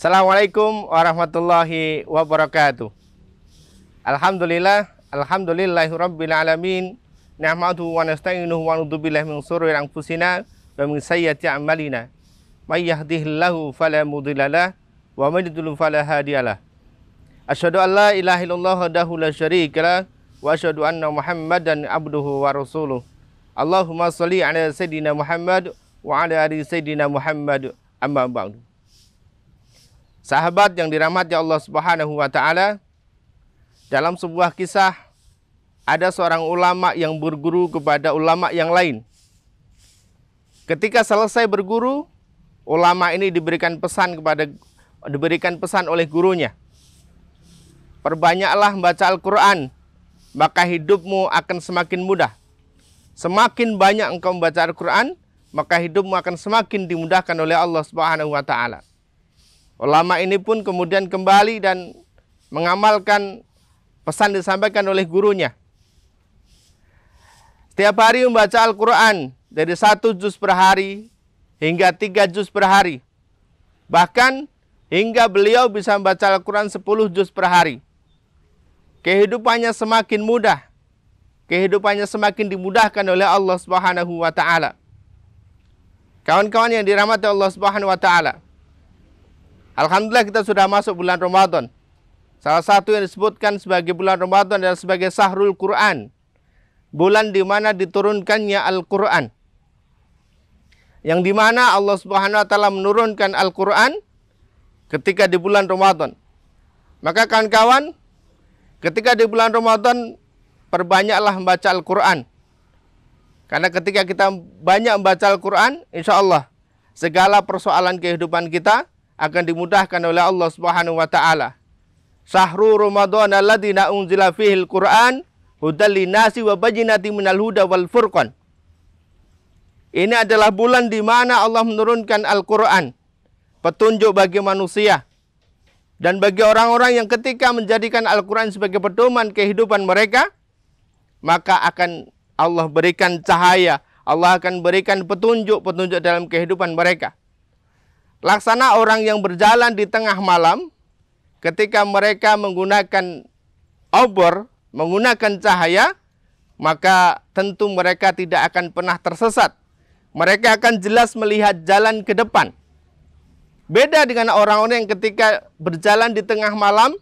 Assalamualaikum warahmatullahi wabarakatuh. Alhamdulillahirabbil alamin. Nahmaduhu wa nasta'inuhu wa na'udzu billahi min shururi anfusina wa min sayyiati a'malina. May yahdihillahu fala mudhillalah wa may yudlil fala hadiyalah. Asyhadu an la ilaha illallah wahdahu la syarikalah wa asyhadu anna Muhammadan abduhu wa rasuluh. Allahumma shalli ala sayidina Muhammad wa ala ali sayidina Muhammad, amma ba'du. Sahabat yang dirahmati Allah Subhanahu wa taala, dalam sebuah kisah ada seorang ulama yang berguru kepada ulama yang lain. Ketika selesai berguru, ulama ini diberikan pesan oleh gurunya. Perbanyaklah membaca Al-Qur'an, maka hidupmu akan semakin mudah. Semakin banyak engkau membaca Al-Qur'an, maka hidupmu akan semakin dimudahkan oleh Allah Subhanahu wa taala. Ulama ini pun kemudian kembali dan mengamalkan pesan disampaikan oleh gurunya. Setiap hari membaca Al-Quran dari 1 juz per hari hingga 3 juz per hari. Bahkan hingga beliau bisa membaca Al-Quran 10 juz per hari. Kehidupannya semakin mudah. Kehidupannya semakin dimudahkan oleh Allah Subhanahu wa taala. Kawan-kawan yang dirahmati Allah Subhanahu wa taala, alhamdulillah kita sudah masuk bulan Ramadan. Salah satu yang disebutkan sebagai bulan Ramadan adalah sebagai Syahrul Quran. Bulan di mana diturunkannya Al-Quran. Yang di mana Allah Subhanahu wa taala menurunkan Al-Quran ketika di bulan Ramadan. Maka kawan-kawan, ketika di bulan Ramadan, perbanyaklah membaca Al-Quran. Karena ketika kita banyak membaca Al-Quran, insya Allah segala persoalan kehidupan kita akan dimudahkan oleh Allah Subhanahu wa taala. Syahrul Ramadan alladziina unzila fihil Qur'an hudal linnasi wa bayyinatin minal huda wal furqan. Ini adalah bulan di mana Allah menurunkan Al-Qur'an, petunjuk bagi manusia dan bagi orang-orang yang ketika menjadikan Al-Qur'an sebagai pedoman kehidupan mereka, maka akan Allah berikan cahaya, Allah akan berikan petunjuk-petunjuk dalam kehidupan mereka. Laksana orang yang berjalan di tengah malam, ketika mereka menggunakan obor, menggunakan cahaya, maka tentu mereka tidak akan pernah tersesat. Mereka akan jelas melihat jalan ke depan. Beda dengan orang-orang yang ketika berjalan di tengah malam,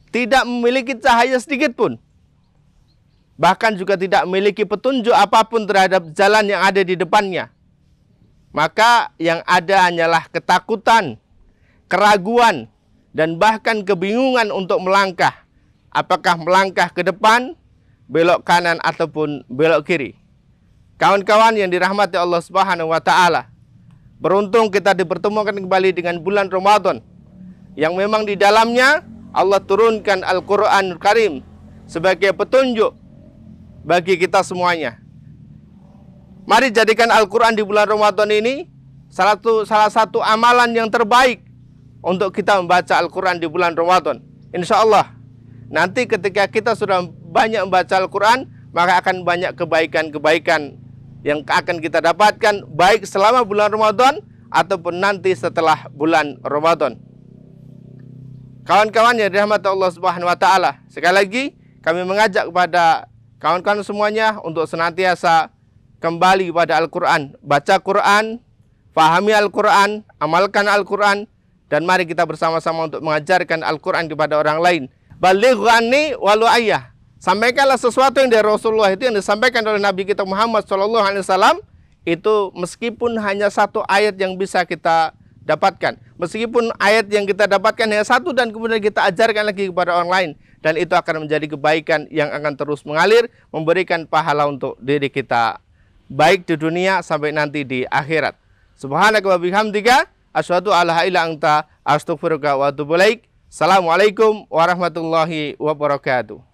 tidak memiliki cahaya sedikit pun. Bahkan juga tidak memiliki petunjuk apapun terhadap jalan yang ada di depannya. Maka yang ada hanyalah ketakutan, keraguan, dan bahkan kebingungan untuk melangkah. Apakah melangkah ke depan, belok kanan, ataupun belok kiri. Kawan-kawan yang dirahmati Allah Subhanahu wa taala, beruntung kita dipertemukan kembali dengan bulan Ramadan, yang memang di dalamnya Allah turunkan Al-Quranul Karim sebagai petunjuk bagi kita semuanya. Mari jadikan Al-Quran di bulan Ramadan ini salah satu amalan yang terbaik untuk kita membaca Al-Quran di bulan Ramadan. Insya Allah, nanti ketika kita sudah banyak membaca Al-Quran, maka akan banyak kebaikan-kebaikan yang akan kita dapatkan, baik selama bulan Ramadan ataupun nanti setelah bulan Ramadan. Kawan-kawan yang dirahmati Allah Subhanahu wa taala, sekali lagi kami mengajak kepada kawan-kawan semuanya untuk senantiasa kembali pada Al-Quran, baca Quran, fahami Al-Quran, amalkan Al-Quran, dan mari kita bersama-sama untuk mengajarkan Al-Quran kepada orang lain. Baligh anni walau ayah. Sampaikanlah sesuatu yang dari Rasulullah, itu yang disampaikan oleh Nabi kita Muhammad SAW, itu meskipun hanya satu ayat yang bisa kita dapatkan. Meskipun ayat yang kita dapatkan hanya satu dan kemudian kita ajarkan lagi kepada orang lain. Dan itu akan menjadi kebaikan yang akan terus mengalir, memberikan pahala untuk diri kita, baik di dunia sampai nanti di akhirat. Subhanaka wa bihamdika asyhadu an la ilaha illa anta astaghfiruka wa atubu ilaik. Assalamualaikum warahmatullahi wabarakatuh.